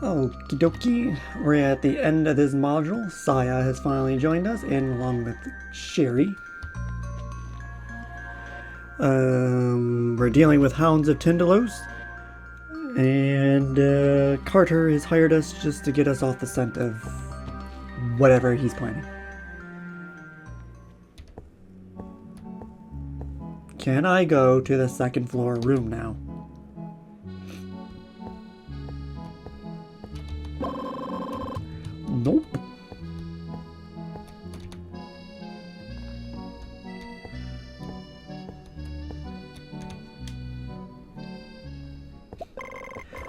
Okie dokie, we're at the end of this module. Saya has finally joined us, and along with Sherry. We're dealing with Hounds of Tindalos, and Carter has hired us just to get us off the scent of whatever he's planning. Can I go to the second floor room now? Nope.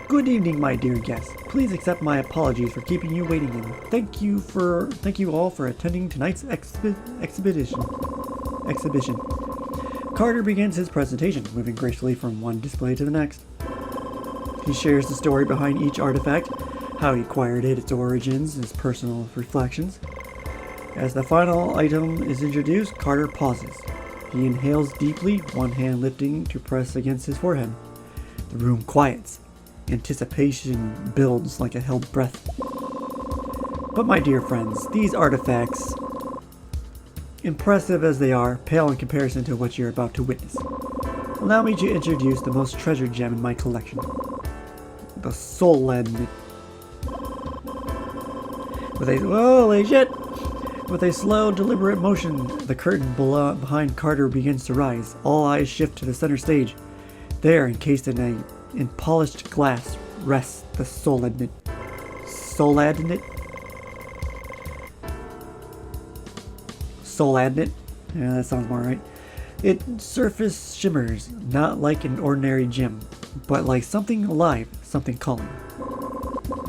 Good evening, my dear guests. Please accept my apologies for keeping you waiting in. Thank you all for attending tonight's exhibition. Carter begins his presentation, moving gracefully from one display to the next. He shares the story behind each artifact, how he acquired it, its origins, his personal reflections. As the final item is introduced, Carter pauses. He inhales deeply, one hand lifting to press against his forehead. The room quiets. Anticipation builds like a held breath. But my dear friends, these artifacts, impressive as they are, pale in comparison to what you're about to witness. Allow me to introduce the most treasured gem in my collection. The Soul-Led. With a slow, deliberate motion, the curtain behind Carter begins to rise. All eyes shift to the center stage. There, encased in polished glass, rests the Soul-Led. Soul-Led? Yeah, that sounds more right. Its surface shimmers, not like an ordinary gem, but like something alive, something calling.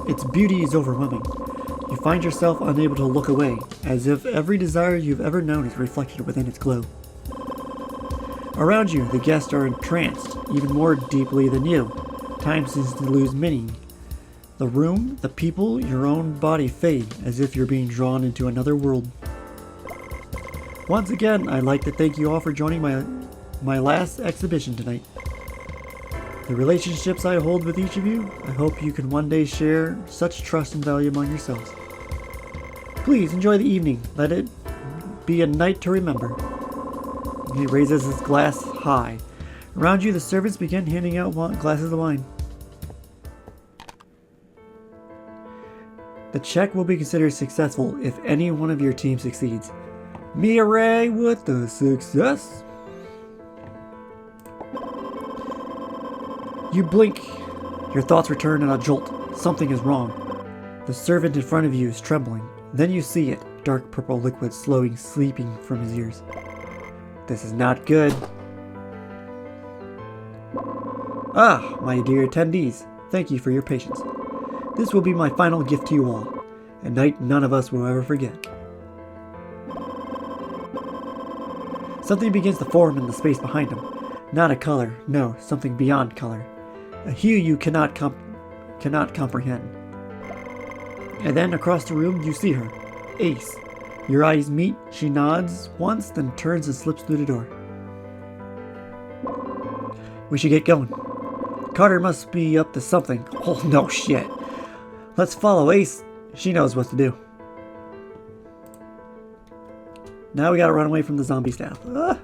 Its beauty is overwhelming. You find yourself unable to look away, as if every desire you've ever known is reflected within its glow. Around you, the guests are entranced, even more deeply than you. Time seems to lose meaning. The room, the people, your own body fade, as if you're being drawn into another world. Once again, I'd like to thank you all for joining my last exhibition tonight. The relationships I hold with each of you, I hope you can one day share such trust and value among yourselves. Please enjoy the evening. Let it be a night to remember. He raises his glass high. Around you, the servants begin handing out glasses of wine. The check will be considered successful if any one of your team succeeds. Mia Ray with the success. You blink. Your thoughts return in a jolt. Something is wrong. The servant in front of you is trembling. Then you see it, dark purple liquid sleeping from his ears. This is not good. Ah, my dear attendees, thank you for your patience. This will be my final gift to you all, a night none of us will ever forget. Something begins to form in the space behind him. Not a color, no, something beyond color. A hue you cannot comprehend. And then across the room you see her, Ace. Your eyes meet, she nods once, then turns and slips through the door. We should get going. Carter must be up to something. Oh no shit. Let's follow Ace. She knows what to do. Now we gotta run away from the zombie staff. Ah.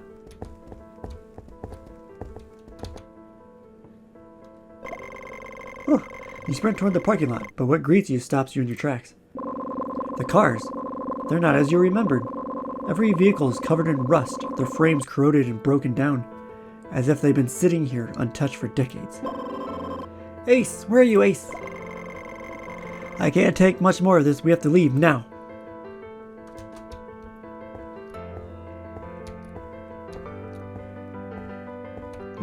You sprint toward the parking lot, but what greets you stops you in your tracks. The cars. They're not as you remembered. Every vehicle is covered in rust, their frames corroded and broken down, as if they've been sitting here untouched for decades. Ace, where are you, Ace? I can't take much more of this. We have to leave now.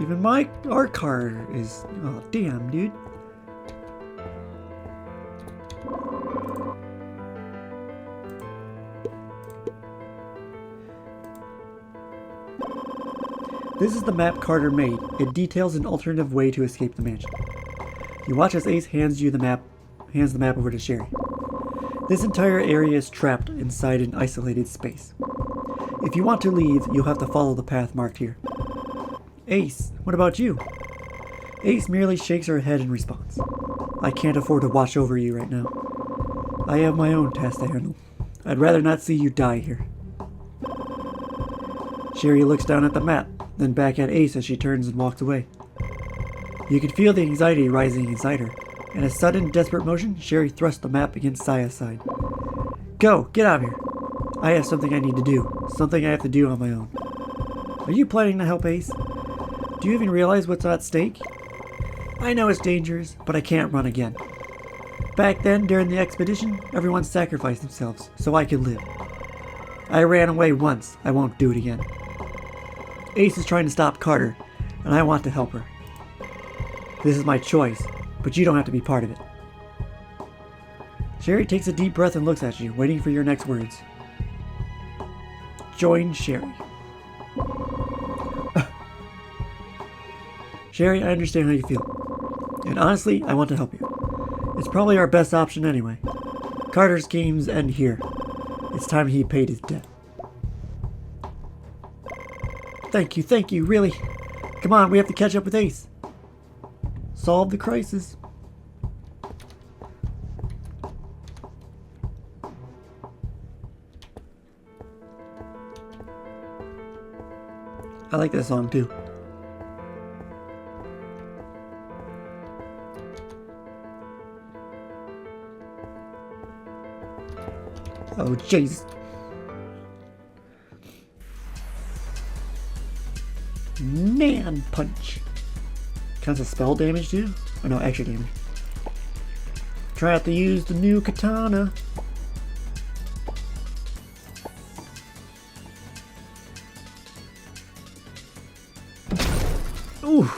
Even our car is... Oh, damn, dude. This is the map Carter made. It details an alternative way to escape the mansion. You watch as Ace hands the map over to Sherry. This entire area is trapped inside an isolated space. If you want to leave, you'll have to follow the path marked here. Ace, what about you? Ace merely shakes her head in response. I can't afford to watch over you right now. I have my own task to handle. I'd rather not see you die here. Sherry looks down at the map, then back at Ace as she turns and walks away. You can feel the anxiety rising inside her. In a sudden, desperate motion, Sherry thrusts the map against Saya's side. Go! Get out of here! I have something I need to do. Something I have to do on my own. Are you planning to help Ace? Do you even realize what's at stake? I know it's dangerous, but I can't run again. Back then, during the expedition, everyone sacrificed themselves so I could live. I ran away once. I won't do it again. Ace is trying to stop Carter, and I want to help her. This is my choice, but you don't have to be part of it. Sherry takes a deep breath and looks at you, waiting for your next words. Join Sherry. Sherry, I understand how you feel. And honestly, I want to help you. It's probably our best option anyway. Carter's games end here. It's time he paid his debt. Thank you, really. Come on, we have to catch up with Ace. Solve the crisis. I like this song too. Oh, jeez. Man punch. Counts as spell damage too? Oh no, extra damage. Try out to use the new katana. Ooh.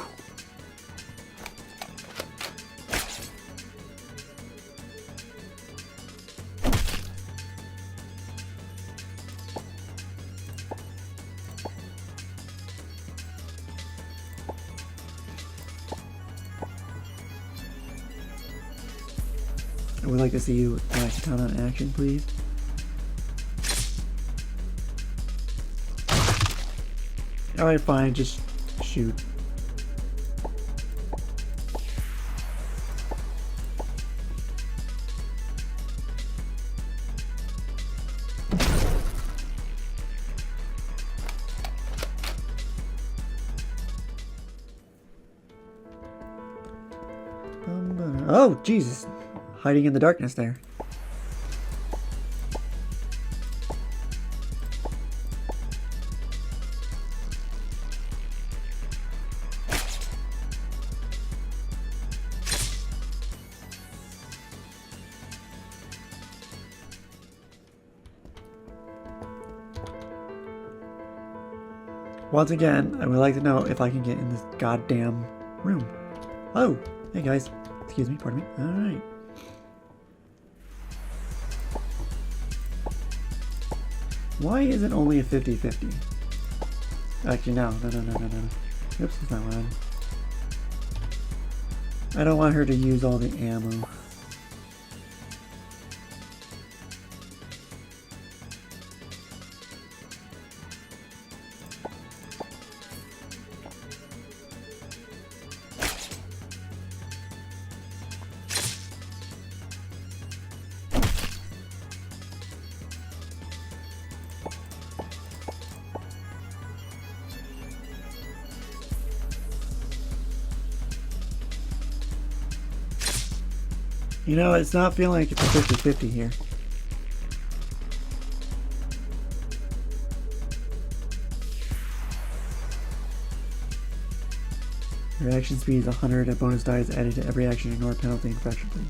I would like to see you with my katana in action, please. Alright, fine, just shoot. Oh, Jesus. Hiding in the darkness there. Once again, I would like to know if I can get in this goddamn room. Oh, hey guys. Excuse me, pardon me. Alright. Why is it only a 50-50? Actually, no. Oops, that's not what I don't want her to use all the ammo. You know, it's not feeling like it's a 50-50 here. Reaction speed is 100 and bonus die is added to every action. Ignore penalty and fraction, please.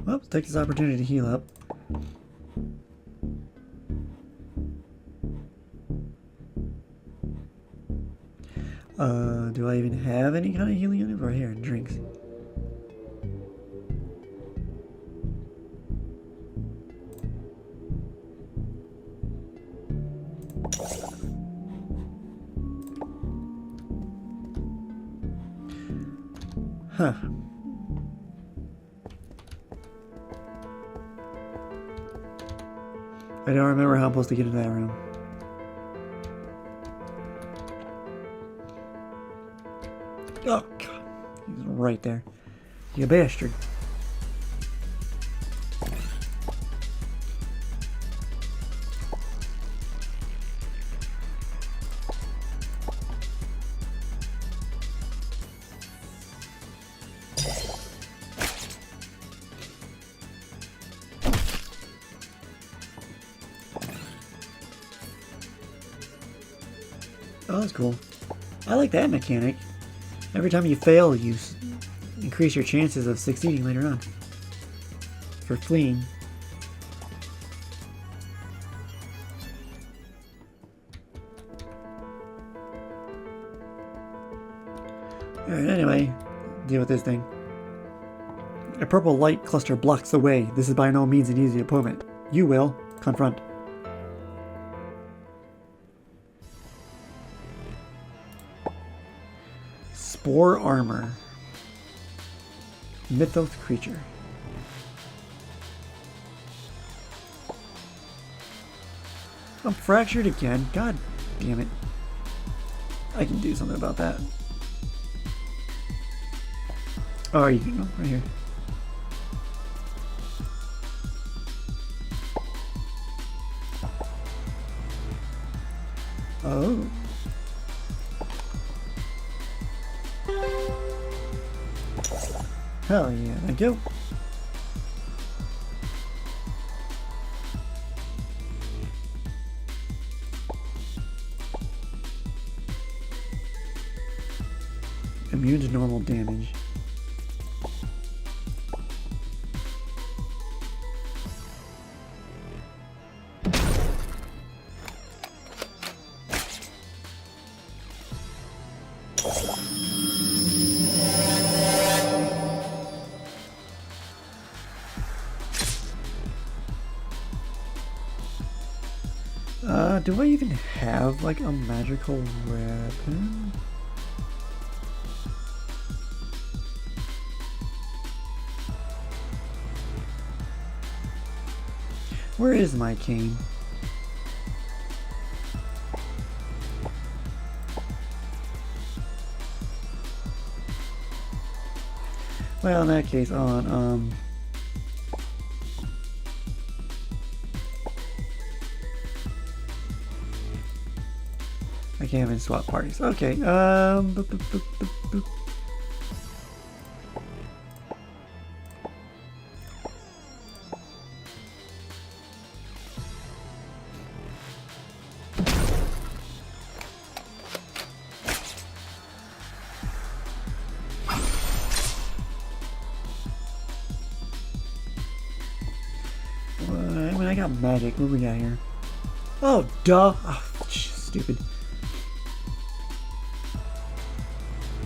Well, take this opportunity to heal up. Do I even have any kind of healing items? Right here, drinks. Huh. I don't remember how I'm supposed to get into that room. Oh, God. He's right there. You bastard. Oh, that's cool. I like that mechanic. Every time you fail, you increase your chances of succeeding later on. For fleeing. Alright, anyway, deal with this thing. A purple light cluster blocks the way. This is by no means an easy opponent. You will confront. Spore armor. Mythos creature. I'm fractured again. God damn it. I can do something about that. Oh, you can go right here. Oh. Hell yeah, thank you. Immune to normal damage. Do I even have like a magical weapon? Where is my cane? Well, in that case, on I can't even swap parties. Okay, boop, boop, boop, boop, boop. I mean, I got magic. What do we got here? Oh, duh. Oh, stupid.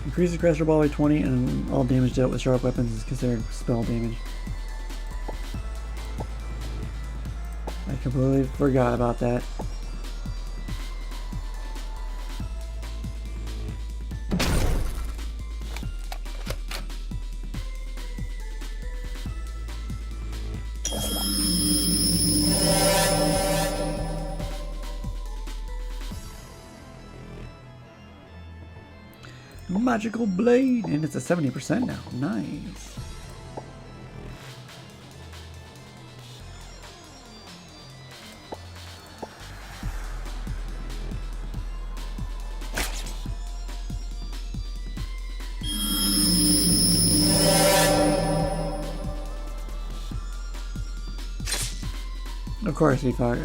Increases caster ball by 20 and all damage dealt with sharp weapons is considered spell damage. I completely forgot about that. Magical blade, and it's a 70% now. Nice. Of course he fought.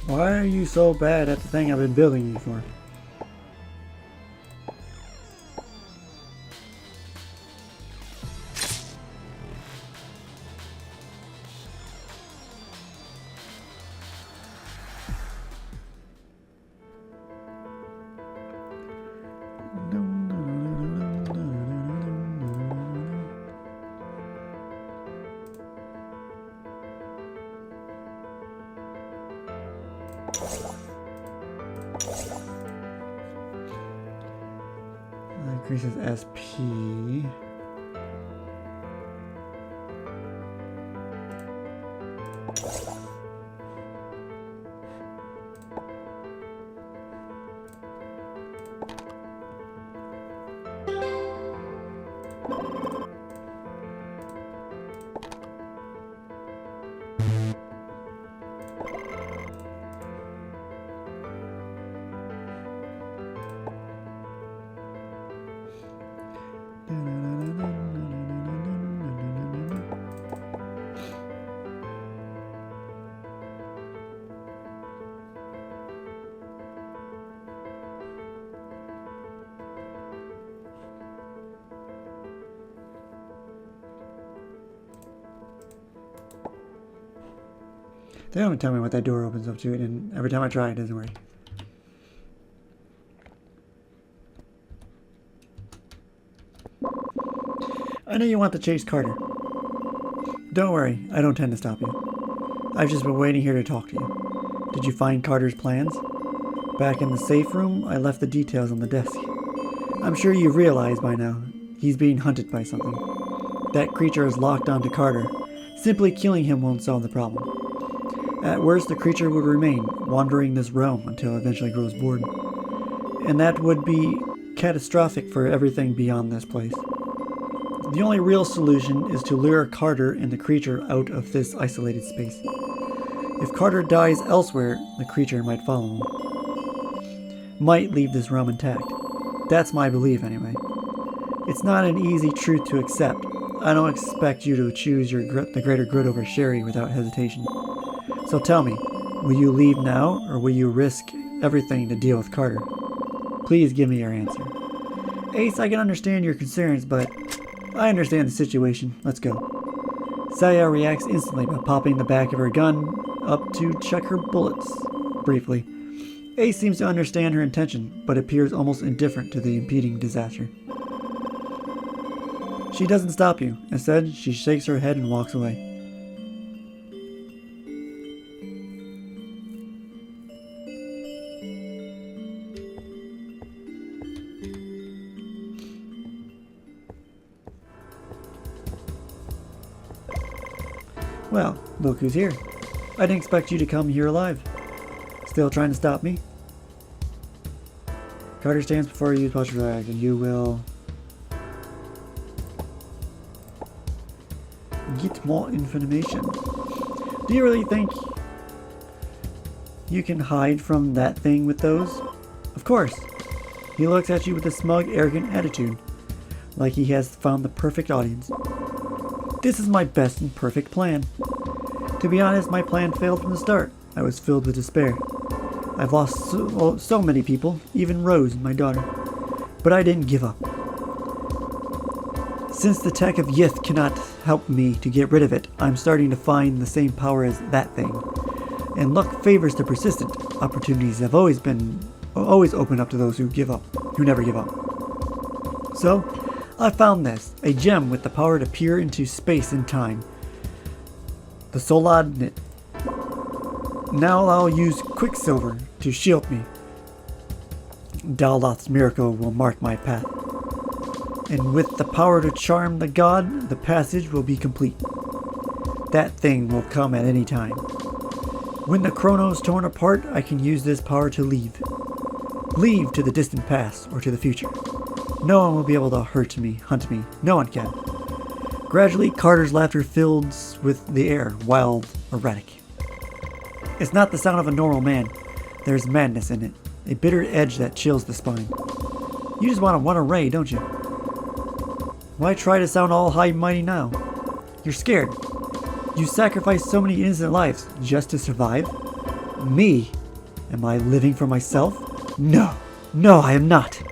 Why are you so bad at the thing I've been building you for? Increases SP. They don't tell me what that door opens up to, and every time I try, it doesn't work. I know you want to chase Carter. Don't worry, I don't tend to stop you. I've just been waiting here to talk to you. Did you find Carter's plans? Back in the safe room, I left the details on the desk. I'm sure you've realized by now, he's being hunted by something. That creature is locked onto Carter. Simply killing him won't solve the problem. At worst, the creature would remain, wandering this realm until it eventually grows bored. And that would be catastrophic for everything beyond this place. The only real solution is to lure Carter and the creature out of this isolated space. If Carter dies elsewhere, the creature might follow him. Might leave this realm intact. That's my belief anyway. It's not an easy truth to accept. I don't expect you to choose the greater good over Sherry without hesitation. So tell me, will you leave now, or will you risk everything to deal with Carter? Please give me your answer. Ace, I can understand your concerns, but I understand the situation. Let's go. Saya reacts instantly by popping the back of her gun up to check her bullets. Briefly. Ace seems to understand her intention, but appears almost indifferent to the impending disaster. She doesn't stop you. Instead, she shakes her head and walks away. Well, look who's here. I didn't expect you to come here alive. Still trying to stop me? Carter stands before you, touch your flag, and you will get more information. Do you really think you can hide from that thing with those? Of course. He looks at you with a smug, arrogant attitude, like he has found the perfect audience. This is my best and perfect plan. To be honest, my plan failed from the start. I was filled with despair. I've lost so many people, even Rose, my daughter. But I didn't give up. Since the tech of Yith cannot help me to get rid of it, I'm starting to find the same power as that thing. And luck favors the persistent. Opportunities have always opened up to those who never give up. So, I found this, a gem with the power to peer into space and time. The Solad. Now I'll use Quicksilver to shield me. Daloth's miracle will mark my path. And with the power to charm the god, the passage will be complete. That thing will come at any time. When the chrono's torn apart, I can use this power to leave. Leave to the distant past or to the future. No one will be able to hunt me. No one can. Gradually, Carter's laughter fills with the air, wild, erratic. It's not the sound of a normal man. There's madness in it, a bitter edge that chills the spine. You just want to run away, don't you? Why try to sound all high and mighty now? You're scared. You sacrificed so many innocent lives just to survive? Me? Am I living for myself? No, no, I am not.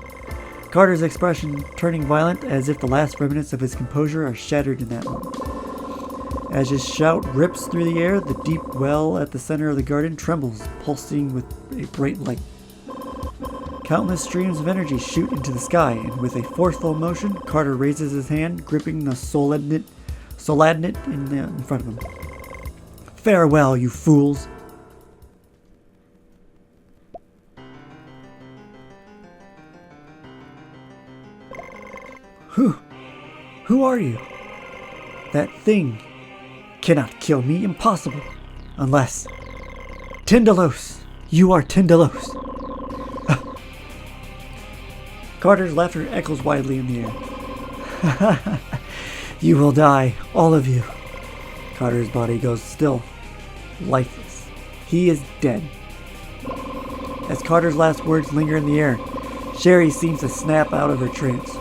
Carter's expression turning violent as if the last remnants of his composure are shattered in that moment. As his shout rips through the air, the deep well at the center of the garden trembles, pulsing with a bright light. Countless streams of energy shoot into the sky, and with a forceful motion, Carter raises his hand, gripping the soladnit in front of him. Farewell, you fools! Who are you? That thing cannot kill me. Impossible. Unless... Tindalos! You are Tindalos! Carter's laughter echoes widely in the air. You will die, all of you. Carter's body goes still, lifeless. He is dead. As Carter's last words linger in the air, Sherry seems to snap out of her trance.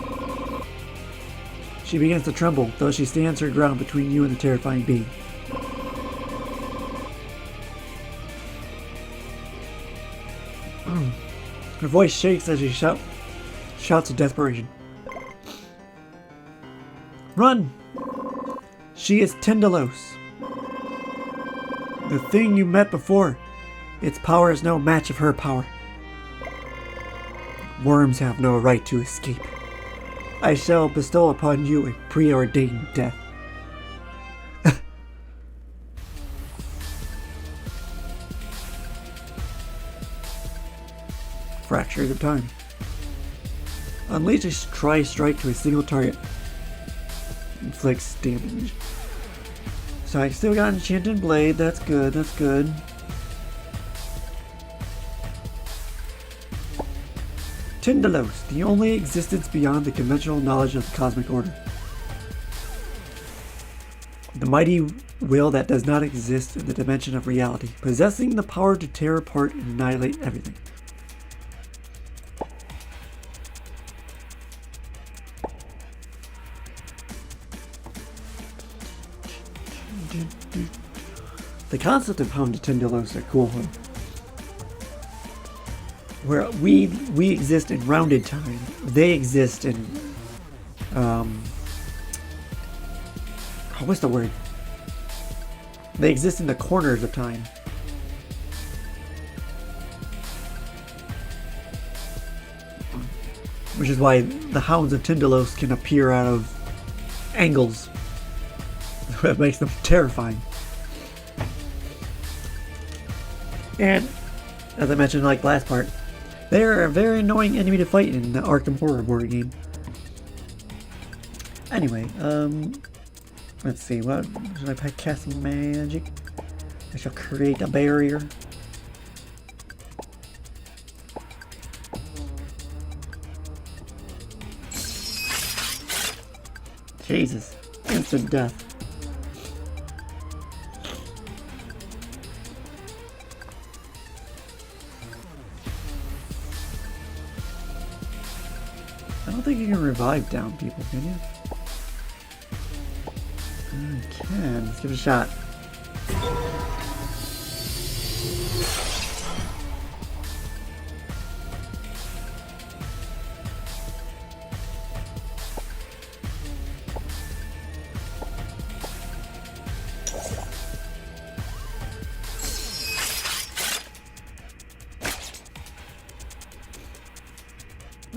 She begins to tremble, though she stands her ground between you and the terrifying being. Her voice shakes as she shouts in desperation. Run! She is Tindalos. The thing you met before. Its power is no match of her power. Worms have no right to escape. I shall bestow upon you a preordained death. Fractures of time. Unleash a tri-strike to a single target. Inflicts damage. So I still got Enchanted Blade. That's good. That's good. Tindalos, the only existence beyond the conventional knowledge of the cosmic order. The mighty will that does not exist in the dimension of reality, possessing the power to tear apart and annihilate everything. The concept of home to Tindalos are cool, huh? Where we exist in rounded time, they exist in what's the word? They exist in the corners of time. Which is why the Hounds of Tindalos can appear out of angles. That makes them terrifying. And as I mentioned like last part, they are a very annoying enemy to fight in the Arkham Horror board game. Anyway, let's see, what should I cast magic? I shall create a barrier. Jesus, instant death. I don't think you can revive down people, can you? You can. Let's give it a shot.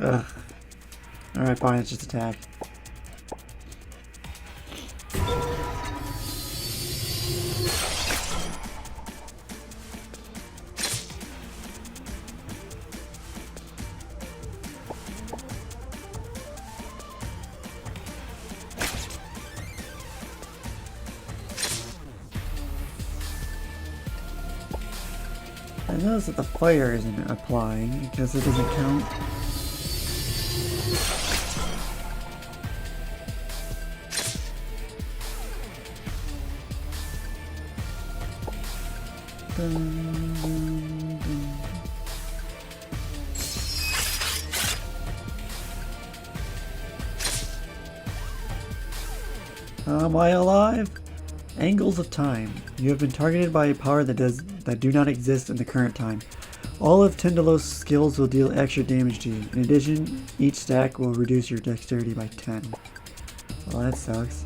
Ugh. Alright, fine, it's just attack. I notice that the fire isn't applying because it doesn't count. Am I alive? Angles of time. You have been targeted by a power that do not exist in the current time. All of Tindalos' skills will deal extra damage to you. In addition, each stack will reduce your dexterity by 10. Well, that sucks.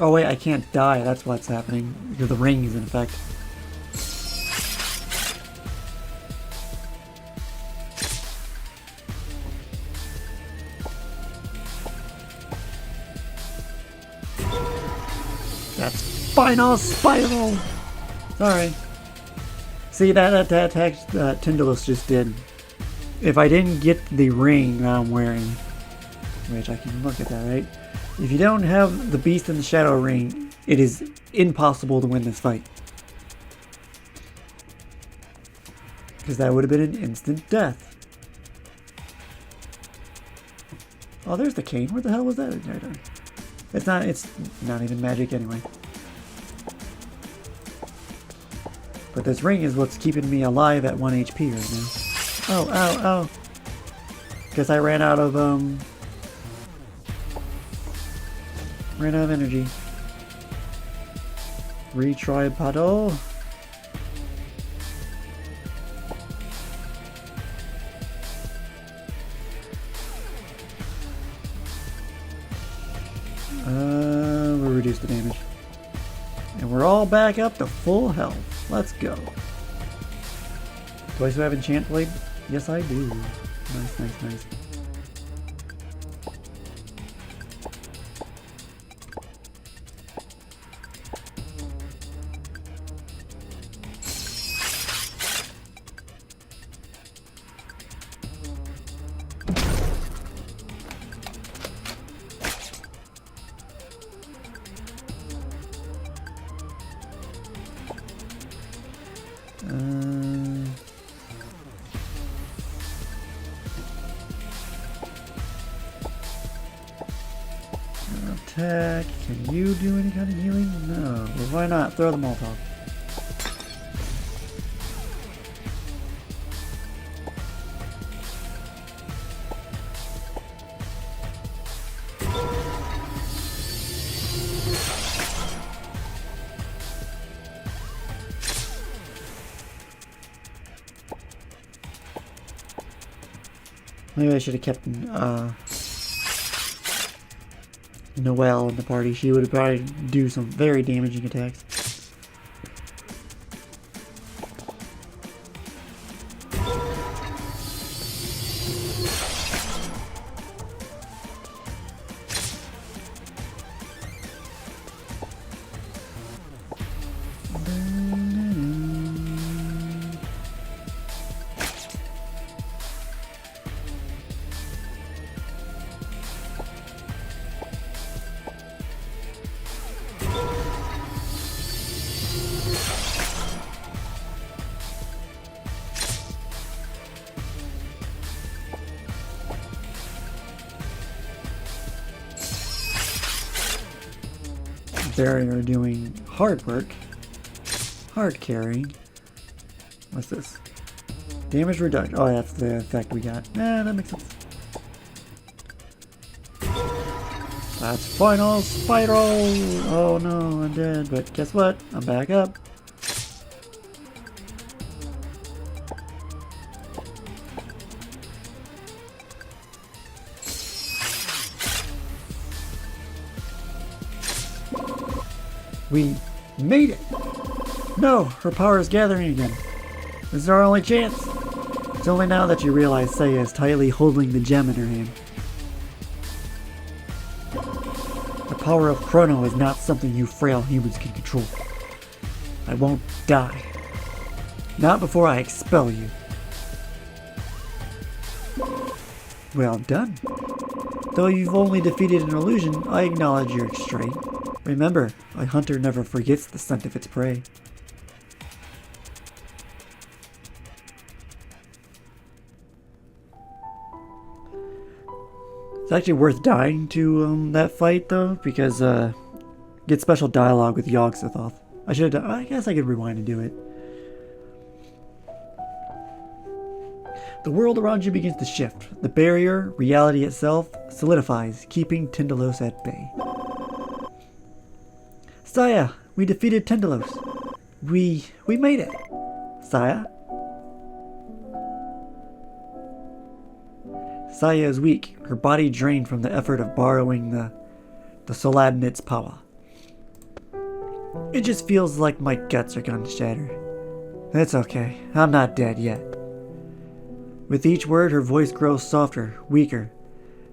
Oh wait, I can't die. That's what's happening. Because the ring is in effect. That's final spiral! Sorry. See, that attack Tindalos just did. If I didn't get the ring that I'm wearing, which I can look at that, right? If you don't have the Beast in the Shadow ring, it is impossible to win this fight. Because that would have been an instant death. Oh, there's the cane. Where the hell was that? It's not even magic anyway. But this ring is what's keeping me alive at 1 HP right now. Oh, ow, ow. Guess I ran out of energy. Retry paddle. We'll reduce the damage. And we're all back up to full health. Let's go. Do I still have Enchant Blade? Yes, I do. Nice, nice, nice. Attack. Can you do any kind of healing? No. Well, why not? Throw the Molotov. Maybe I should have kept Noelle in the party. She would probably do some very damaging attacks. Barrier doing hard work. Hard carrying. What's this? Damage reduction. Oh, that's the effect we got. That makes sense. That's final spiral! Oh no, I'm dead. But guess what? I'm back up. We made it! No! Her power is gathering again. This is our only chance. It's only now that you realize Saya is tightly holding the gem in her hand. The power of Chrono is not something you frail humans can control. I won't die. Not before I expel you. Well done. Though you've only defeated an illusion, I acknowledge your restraint. Remember, a hunter never forgets the scent of its prey. It's actually worth dying to that fight though, because get special dialogue with Yog-Sothoth. I guess I could rewind and do it. The world around you begins to shift. The barrier, reality itself, solidifies, keeping Tindalos at bay. Saya, we defeated Tindalos. We made it. Saya? Saya is weak, her body drained from the effort of borrowing the Soladnit's power. It just feels like my guts are gonna shatter. It's okay, I'm not dead yet. With each word, her voice grows softer, weaker.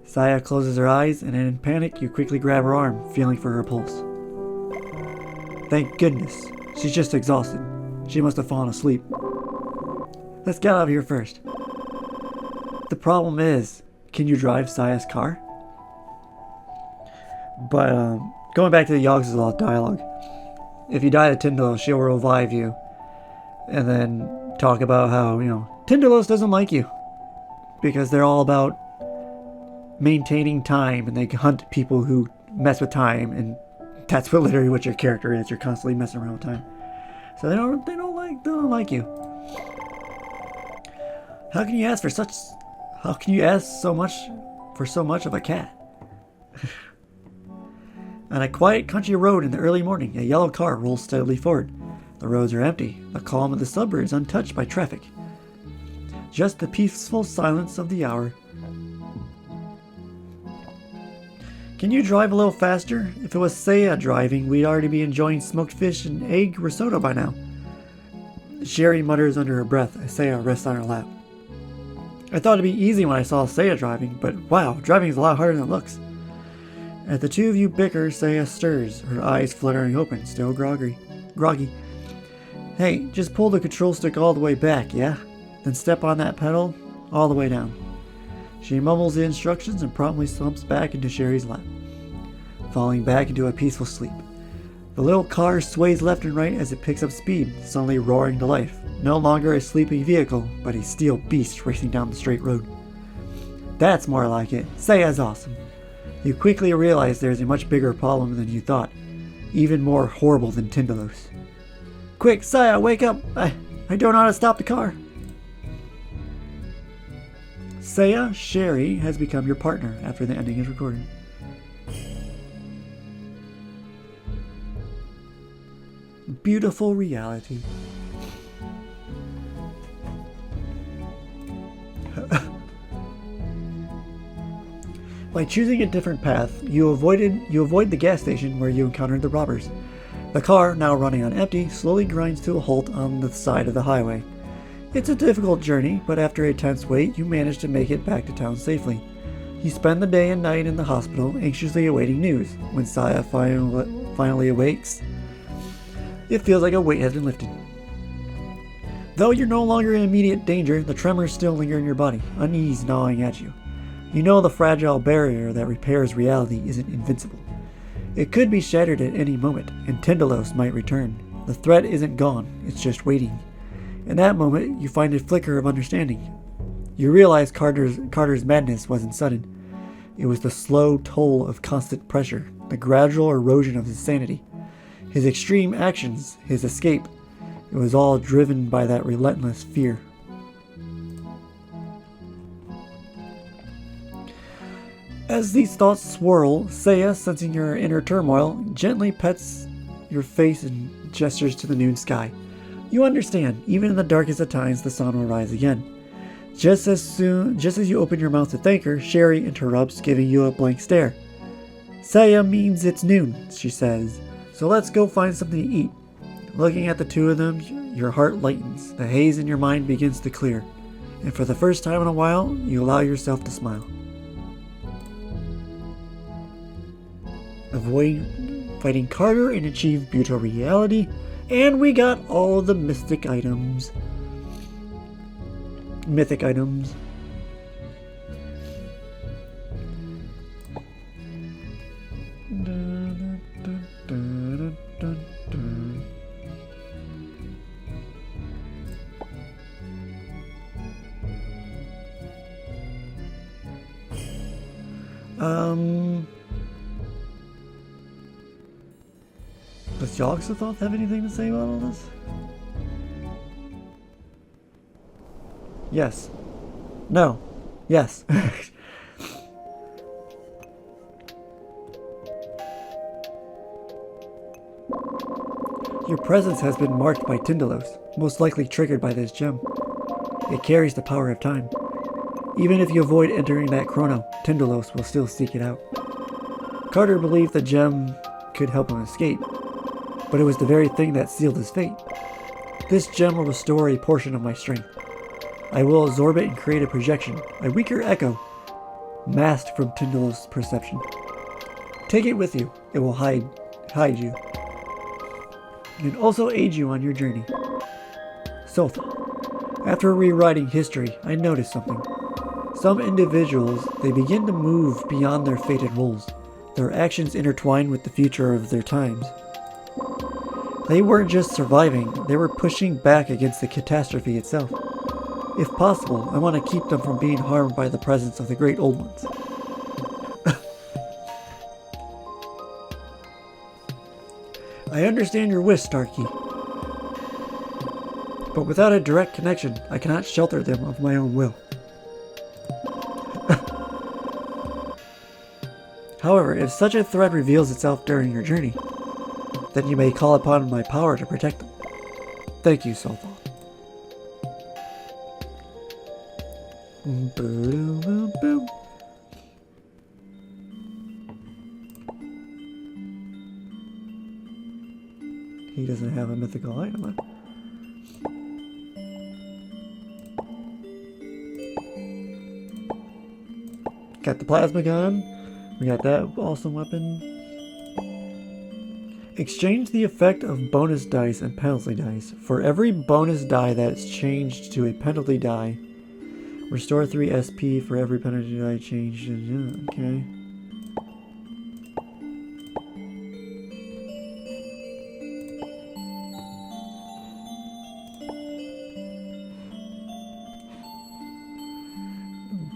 Saya closes her eyes, and in panic, you quickly grab her arm, feeling for her pulse. Thank goodness. She's just exhausted. She must have fallen asleep. Let's get out of here first. The problem is, can you drive Saya's car? But, going back to the Yog-Sothoth dialogue, if you die to Tindalos, she'll revive you. And then talk about how, Tindalos doesn't like you. Because they're all about maintaining time, and they hunt people who mess with time, and that's literally what your character is. You're constantly messing around with time. So they don't like you. How can you ask so much for so much of a cat? On a quiet country road in the early morning, a yellow car rolls steadily forward. The roads are empty. The calm of the suburbs untouched by traffic. Just the peaceful silence of the hour. Can you drive a little faster? If it was Saya driving, we'd already be enjoying smoked fish and egg risotto by now. Sherry mutters under her breath as Saya rests on her lap. I thought it'd be easy when I saw Saya driving, but wow, driving is a lot harder than it looks. As the two of you bicker, Saya stirs, her eyes fluttering open, still groggy. Hey, just pull the control stick all the way back, yeah? Then step on that pedal all the way down. She mumbles the instructions and promptly slumps back into Sherry's lap, falling back into a peaceful sleep. The little car sways left and right as it picks up speed, suddenly roaring to life. No longer a sleepy vehicle, but a steel beast racing down the straight road. That's more like it. Saya's awesome. You quickly realize there's a much bigger problem than you thought, even more horrible than Tindalos. Quick, Saya, wake up! I don't know how to stop the car. Saya, Sherry, has become your partner after the ending is recorded. Beautiful reality. By choosing a different path, you avoid the gas station where you encountered the robbers. The car, now running on empty, slowly grinds to a halt on the side of the highway. It's a difficult journey, but after a tense wait, you manage to make it back to town safely. You spend the day and night in the hospital, anxiously awaiting news. When Saya finally awakes, it feels like a weight has been lifted. Though you're no longer in immediate danger, the tremors still linger in your body, unease gnawing at you. You know the fragile barrier that repairs reality isn't invincible. It could be shattered at any moment, and Tindalos might return. The threat isn't gone, it's just waiting. In that moment, you find a flicker of understanding. You realize Carter's madness wasn't sudden. It was the slow toll of constant pressure, the gradual erosion of his sanity. His extreme actions, his escape, it was all driven by that relentless fear. As these thoughts swirl, Saya, sensing your inner turmoil, gently pets your face and gestures to the noon sky. You understand, even in the darkest of times, the sun will rise again. Just as you open your mouth to thank her, Sherry interrupts, giving you a blank stare. Saya means it's noon, she says, so let's go find something to eat. Looking at the two of them, your heart lightens, the haze in your mind begins to clear, and for the first time in a while, you allow yourself to smile. Avoid fighting Carter and achieve beautiful reality, and we got all the mythic items. Does Yog-Sothoth have anything to say about all this? Yes. No. Yes. Your presence has been marked by Tindalos, most likely triggered by this gem. It carries the power of time. Even if you avoid entering that chrono, Tindalos will still seek it out. Carter believed the gem could help him escape, but it was the very thing that sealed his fate. This gem will restore a portion of my strength. I will absorb it and create a projection, a weaker echo, masked from Tindalos' perception. Take it with you. It will hide you, and also aid you on your journey. Sothoth. After rewriting history, I noticed something. Some individuals, they begin to move beyond their fated roles. Their actions intertwine with the future of their times. They weren't just surviving, they were pushing back against the catastrophe itself. If possible, I want to keep them from being harmed by the presence of the great old ones. I understand your wish, Starkey. But without a direct connection, I cannot shelter them of my own will. However, if such a threat reveals itself during your journey, then you may call upon my power to protect them. Thank you, Sothoth. Boom, boom, boom. He doesn't have a mythical item, huh? Got the plasma gun. We got that awesome weapon. Exchange the effect of bonus dice and penalty dice. For every bonus die that is changed to a penalty die, restore 3 SP for every penalty die changed. Okay.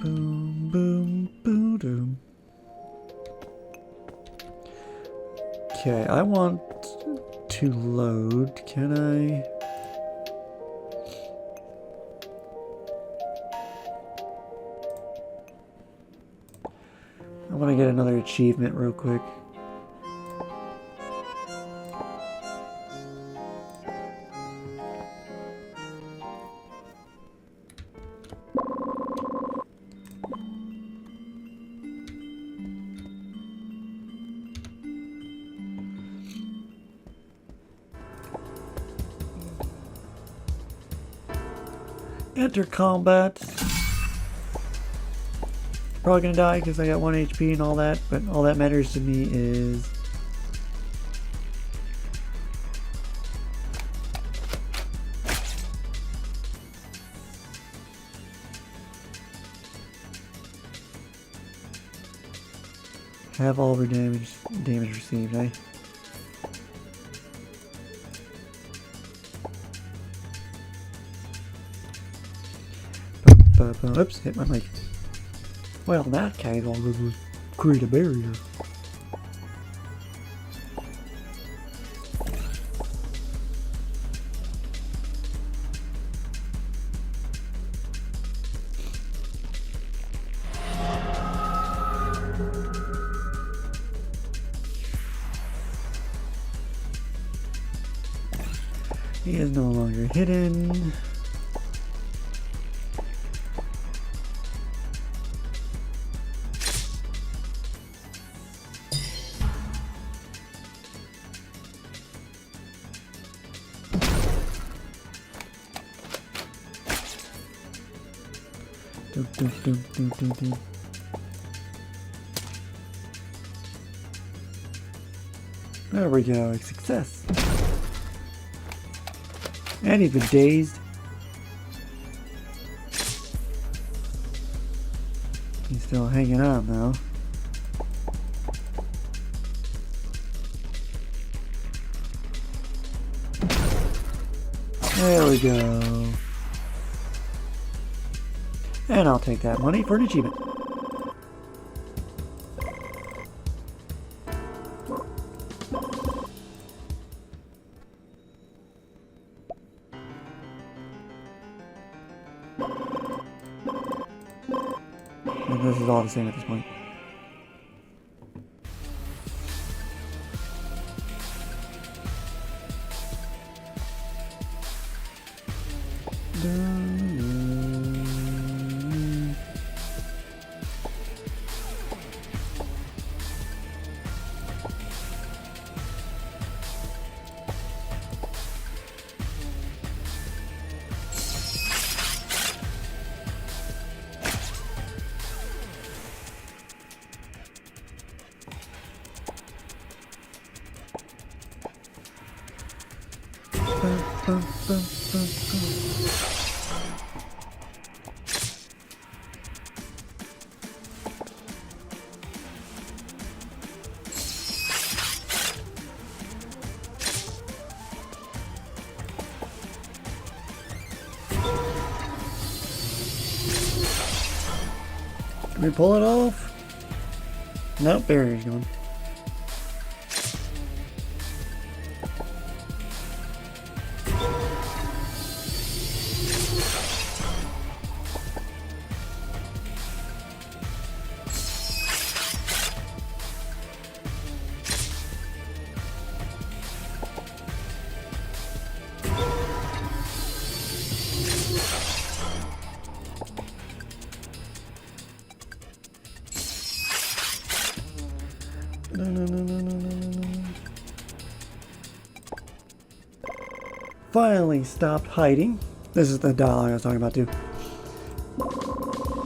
Boom, boom, boom, boom. Okay, I want to load. Can I? I want to get another achievement real quick. Enter combat. Probably gonna die because I got 1 HP and all that, but all that matters to me is have all of her damage received, eh? Oops, hit my mic. Well, in that case, I'll just create a barrier. He is no longer hidden. There we go, success. And he's been dazed. He's still hanging on though. There we go. And I'll take that money for an achievement. And this is all the same at this point. Can we pull it off? Nope, barrier's gone. No. Finally stopped hiding. This is the dialogue I was talking about too.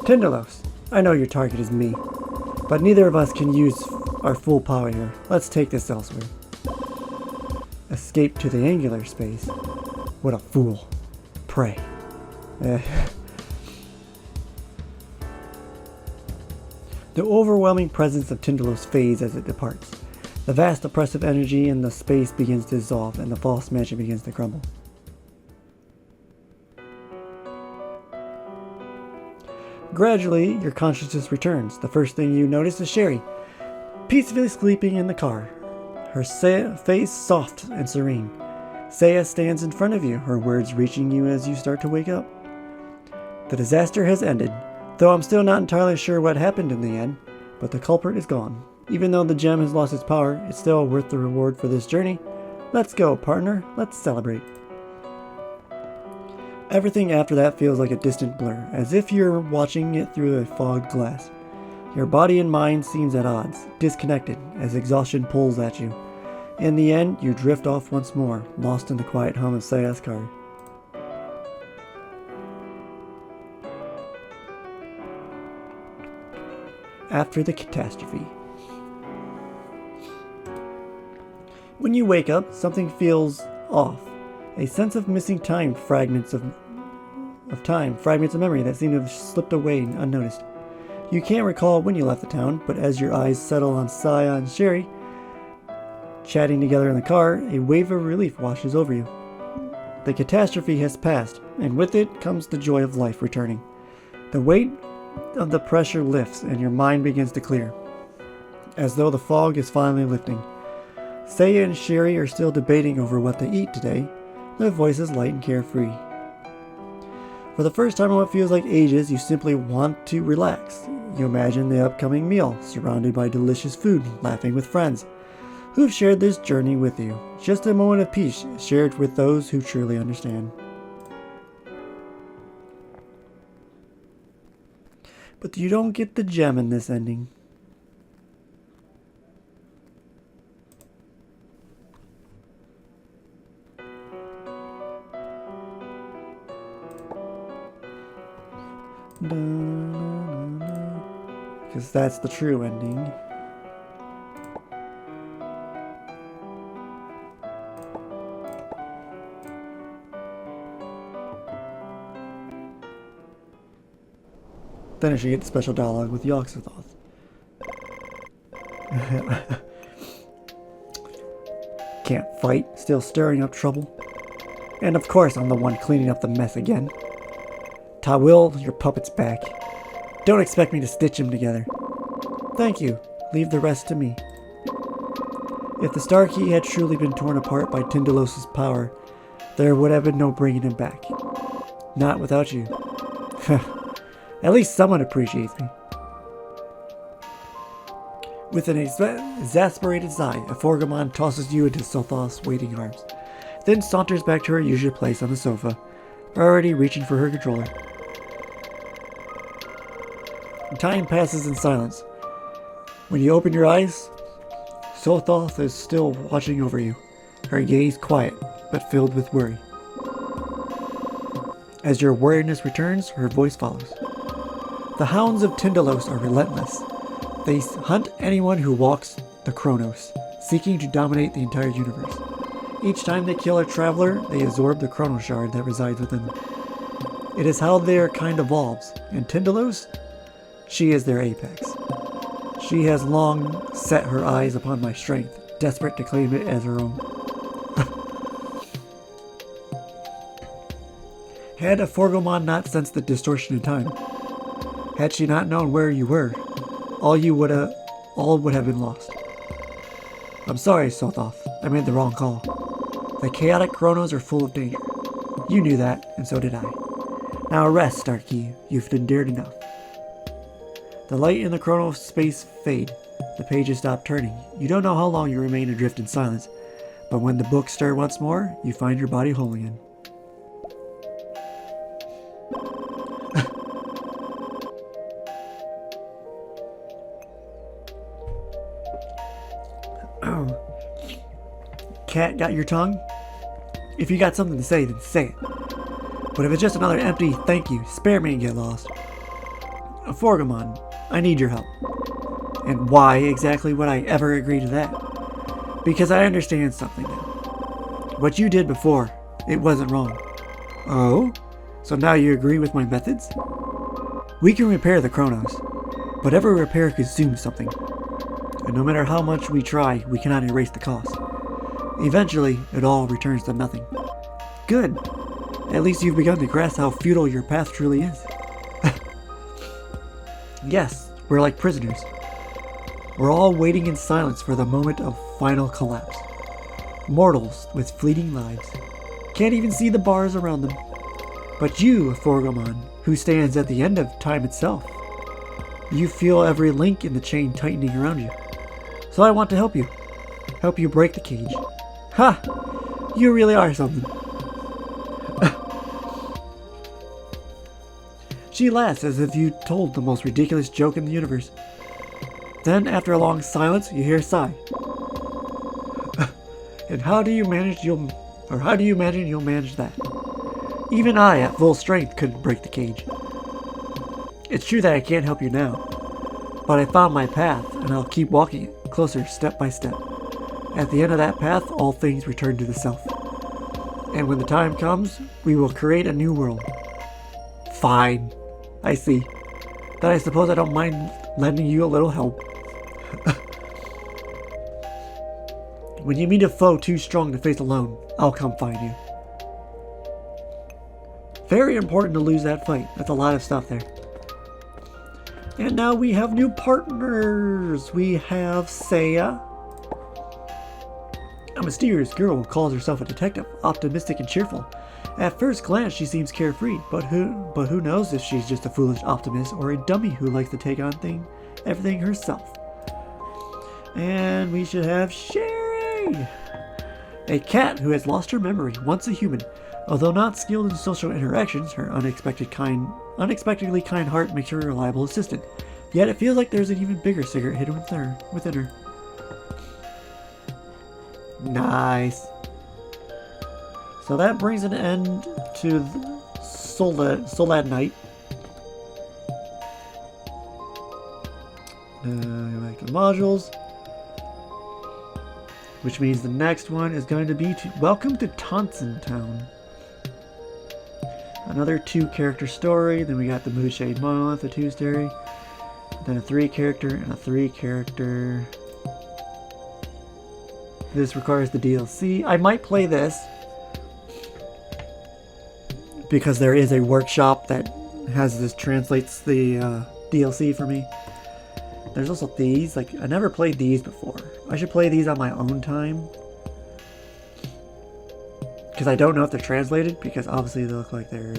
Tindalos, I know your target is me, but neither of us can use our full power here. Let's take this elsewhere. Escape to the angular space. What a fool. Pray. The overwhelming presence of Tindalos fades as it departs. The vast oppressive energy in the space begins to dissolve, and the false mansion begins to crumble. Gradually, your consciousness returns. The first thing you notice is Sherry, peacefully sleeping in the car, her face soft and serene. Saya stands in front of you, her words reaching you as you start to wake up. The disaster has ended, though I'm still not entirely sure what happened in the end, but the culprit is gone. Even though the gem has lost its power, it's still worth the reward for this journey. Let's go, partner. Let's celebrate. Everything after that feels like a distant blur, as if you're watching it through a fogged glass. Your body and mind seems at odds, disconnected, as exhaustion pulls at you. In the end, you drift off once more, lost in the quiet hum of Saya's car. After the catastrophe. When you wake up, something feels off. A sense of missing time, fragments of memory that seem to have slipped away unnoticed. You can't recall when you left the town, but as your eyes settle on Saya and Sherry, chatting together in the car, a wave of relief washes over you. The catastrophe has passed, and with it comes the joy of life returning. The weight of the pressure lifts, and your mind begins to clear, as though the fog is finally lifting. Saya and Sherry are still debating over what to eat today, their voices light and carefree. For the first time in what feels like ages, you simply want to relax. You imagine the upcoming meal, surrounded by delicious food, laughing with friends who've shared this journey with you. Just a moment of peace shared with those who truly understand. But you don't get the gem in this ending. Because that's the true ending. Then I should get the special dialogue with Yog-Sothoth. Can't fight, still stirring up trouble. And of course I'm the one cleaning up the mess again. Tawil, your puppet's back. Don't expect me to stitch him together. Thank you. Leave the rest to me. If the star key had truly been torn apart by Tindalos' power, there would have been no bringing him back. Not without you. At least someone appreciates me. With an exasperated sigh, Aforgamon tosses you into Sothoth's waiting arms, then saunters back to her usual place on the sofa. already reaching for her controller. Time passes in silence. When you open your eyes, Yog-Sothoth is still watching over you, her gaze quiet, but filled with worry. As your awareness returns, her voice follows. The hounds of Tindalos are relentless. They hunt anyone who walks the Chronos, seeking to dominate the entire universe. Each time they kill a traveler, they absorb the Chrono Shard that resides within them. It is how their kind evolves, and Tindalos, she is their apex. She has long set her eyes upon my strength, desperate to claim it as her own. Had a Forgomon not sensed the distortion in time, had she not known where you were, all would have been lost. I'm sorry, Yog-Sothoth. I made the wrong call. The chaotic Chronos are full of danger. You knew that, and so did I. Now rest, Starkey. You've endured enough. The light in the Chrono space fade. The pages stop turning. You don't know how long you remain adrift in silence, but when the books stir once more, you find your body whole again. Cat, got your tongue? If you got something to say, then say it. But if it's just another empty thank you, spare me and get lost. Forgomon, I need your help. And why exactly would I ever agree to that? Because I understand something now. What you did before, it wasn't wrong. Oh? So now you agree with my methods? We can repair the Chronos, but every repair consumes something. And no matter how much we try, we cannot erase the cost. Eventually, it all returns to nothing. Good. At least you've begun to grasp how futile your path truly is. Yes, we're like prisoners. We're all waiting in silence for the moment of final collapse. Mortals with fleeting lives. Can't even see the bars around them. But you, Forgomon, who stands at the end of time itself. You feel every link in the chain tightening around you. So I want to help you. Help you break the cage. Ha! You really are something. She laughs as if you told the most ridiculous joke in the universe. Then, after a long silence, you hear a sigh. And how do you imagine you'll manage that? Even I, at full strength, couldn't break the cage. It's true that I can't help you now, but I found my path, and I'll keep walking it, closer step by step. At the end of that path, all things return to the self. And when the time comes, we will create a new world. Fine. I see. Then I suppose I don't mind lending you a little help. When you meet a foe too strong to face alone, I'll come find you. Very important to lose that fight. That's a lot of stuff there. And now we have new partners. We have Saya, a mysterious girl who calls herself a detective, optimistic and cheerful. At first glance, she seems carefree, but who knows if she's just a foolish optimist or a dummy who likes to take on everything herself. And we should have Sherry, a cat who has lost her memory, once a human. Although not skilled in social interactions, her unexpectedly kind heart makes her a reliable assistant. Yet it feels like there's an even bigger secret hidden within her. Nice. So that brings an end to Solad Night. Go back to the modules. Which means the next one is going to be Welcome to Tonson Town. Another 2-character story. Then we got the Moonshade Monolith, a 2-story. Then a 3-character and a 3-character. This requires the DLC. I might play this because there is a workshop that translates the DLC for me. There's also these. Like, I never played these before. I should play these on my own time. Because I don't know if they're translated, because obviously they look like they're,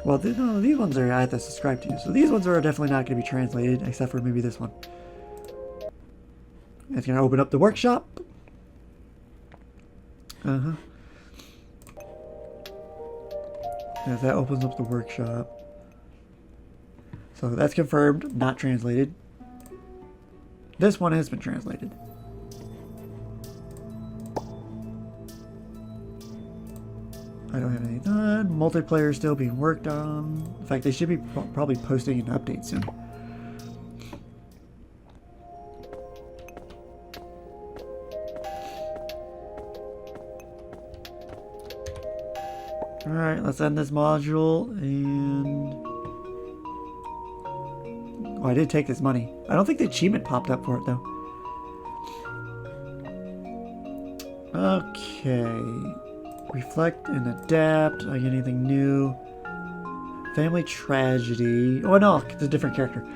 well, no, these ones I have to subscribe to. So these ones are definitely not going to be translated, except for maybe this one. It's going to open up the workshop. As that opens up the workshop. So that's confirmed, not translated. This one has been translated. I don't have anything done. Multiplayer is still being worked on. In fact, they should be probably posting an update soon. Alright, let's end this module and... Oh, I did take this money. I don't think the achievement popped up for it though. Okay. Reflect and adapt. Like anything new. Family tragedy. Oh no, it's a different character.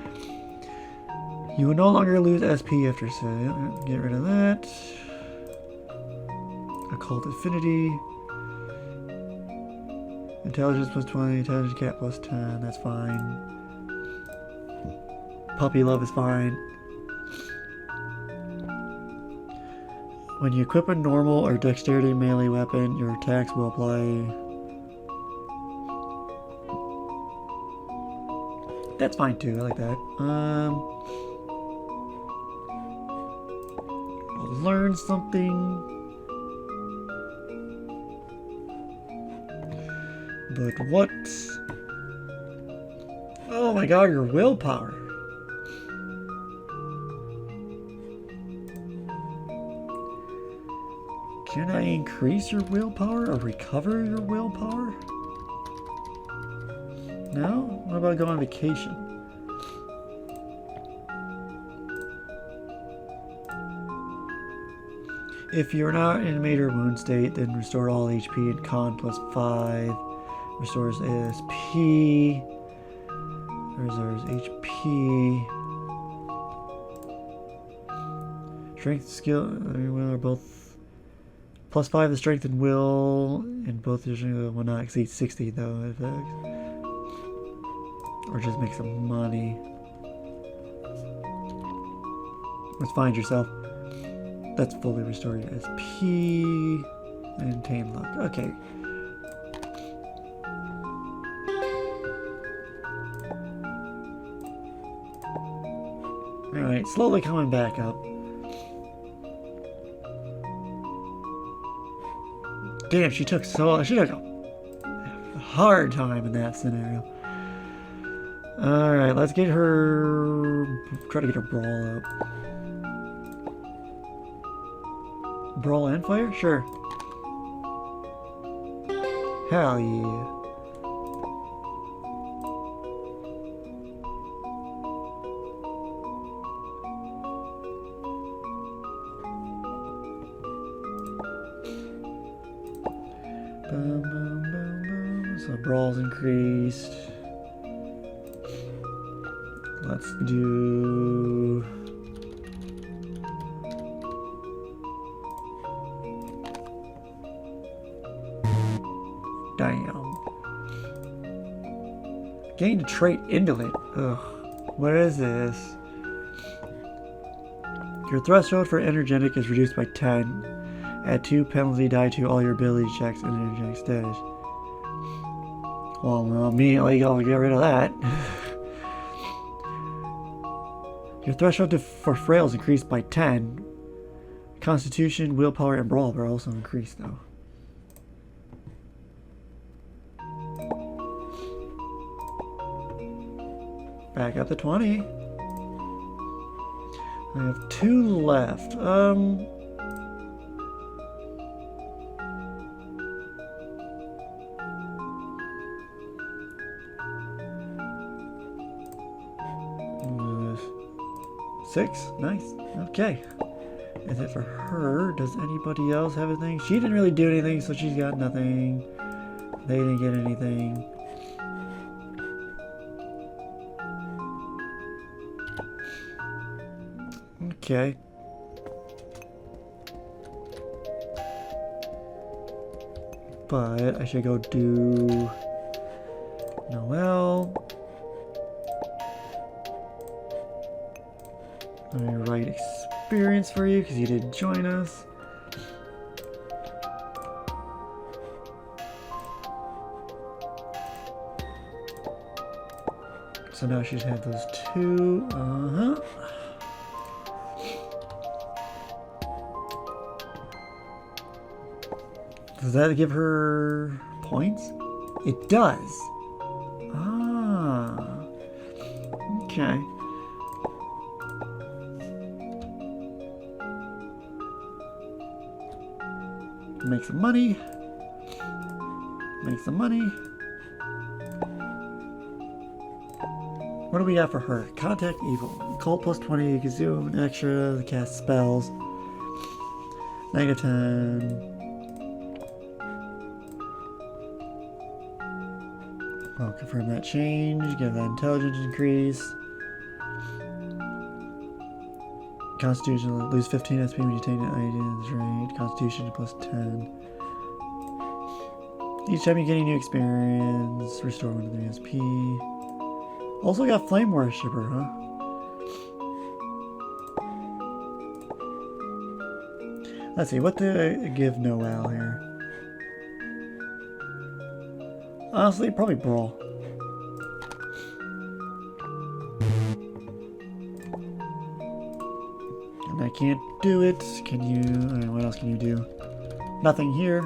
You will no longer lose SP after sale. Get rid of that. Occult affinity. Intelligence plus 20, intelligence cat plus 10, that's fine. Puppy love is fine. When you equip a normal or dexterity melee weapon, your attacks will apply. That's fine too, I like that. I'll learn something. But what? Oh my god, your willpower. Can I increase your willpower or recover your willpower? No? What about go on vacation? If you're not in a major wound state, then restore all HP and con plus 5. Restores ASP. Restores HP. Strength, skill, will are both plus 5 the strength and will, and both will not exceed 60 though. Or just make some money. Let's find yourself. That's fully restore your SP. Maintain luck. Okay. Alright, slowly coming back up. Damn, she took a hard time in that scenario. Alright, let's get her... Try to get her brawl up. Brawl and fire? Sure. Hell yeah. So brawl's increased. Let's do... Damn. Gain a trait indolent. Ugh. What is this? Your threshold for energetic is reduced by 10. Add 2 penalty die to all your ability checks and energetic status. Well, I'll immediately go get rid of that. Your threshold for frail is increased by 10. Constitution, willpower, and brawl are also increased though. Back up to 20. I have 2 left. Six? Nice. Okay. Is it for her? Does anybody else have anything? She didn't really do anything, so she's got nothing. They didn't get anything. Okay. But I should go do Noel. Let me write experience for you because you did join us. So now she's had those two. Does that give her points? It does. Ah. Okay. Make some money. Make some money. What do we got for her? Contact evil. Cult plus 20. You can zoom extra. Cast spells. -10. I'll confirm that change. Give that intelligence increase. Constitution, lose 15 SP when you take the items, right? Constitution plus 10. Each time you get a new experience, restore 1 to 3 SP. Also got Flame Worshipper, huh? Let's see, what do I give Noel here? Honestly, probably Brawl. And I can't do it. Can you? What else can you do? Nothing here.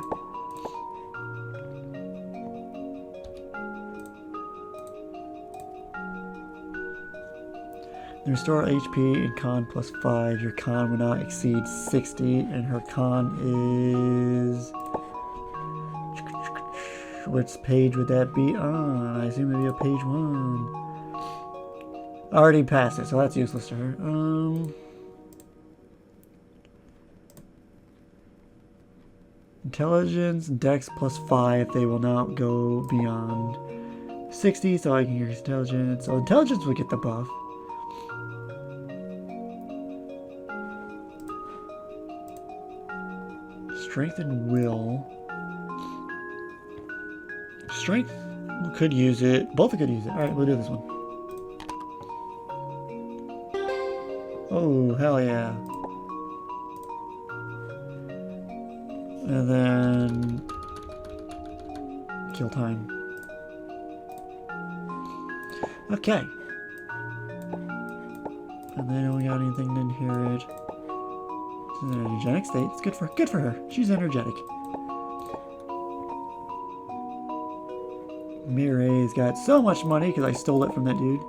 Restore HP and con plus 5. Your con will not exceed 60, and her con is... Which page would that be on? I assume it'd be a page 1. I already passed it, so that's useless to her. Intelligence, Dex plus 5. They will not go beyond 60, so I can use intelligence. So intelligence will get the buff. Strength and will. Strength could use it. Both could use it. Alright, we'll do this one. Oh, hell yeah. And then kill time. Okay. And then we got anything to inherit. It's an energetic state. It's good for her. She's energetic. Mireille's got so much money because I stole it from that dude.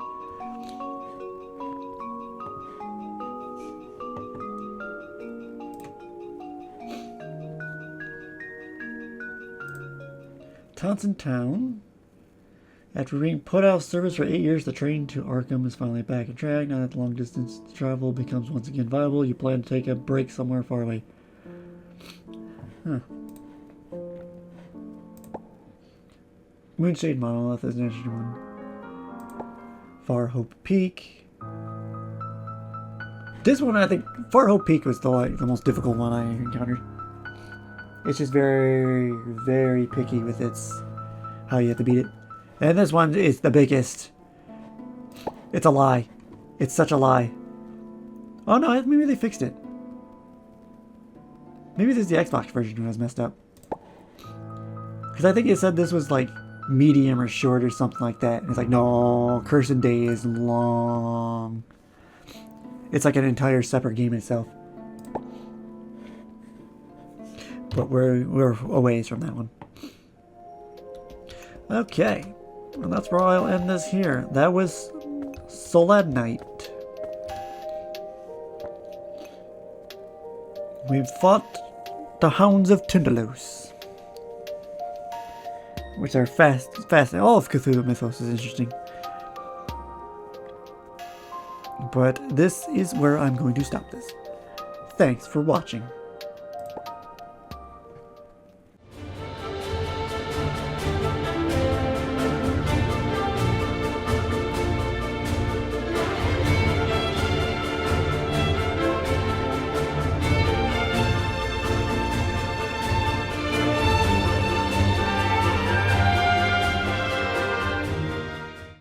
Taunton Town. After being put out of service for 8 years, the train to Arkham is finally back on track. Now that the long distance travel becomes once again viable, you plan to take a break somewhere far away. Huh. Moonshade Monolith is an interesting one. Far Hope Peak. This one, I think, Far Hope Peak was the most difficult one I encountered. It's just very, very picky with its how you have to beat it. And this one is the biggest. It's a lie. It's such a lie. Oh no, maybe they fixed it. Maybe this is the Xbox version who has messed up. Because I think it said this was like medium or short or something like that. And it's like, no, Cursed Day is long. It's like an entire separate game itself. But we're a ways from that one. Okay. And that's where I'll end this here. That was Solad Night. We've fought the Hounds of Tindalos, which are fast. All of Cthulhu mythos is interesting. But this is where I'm going to stop this. Thanks for watching.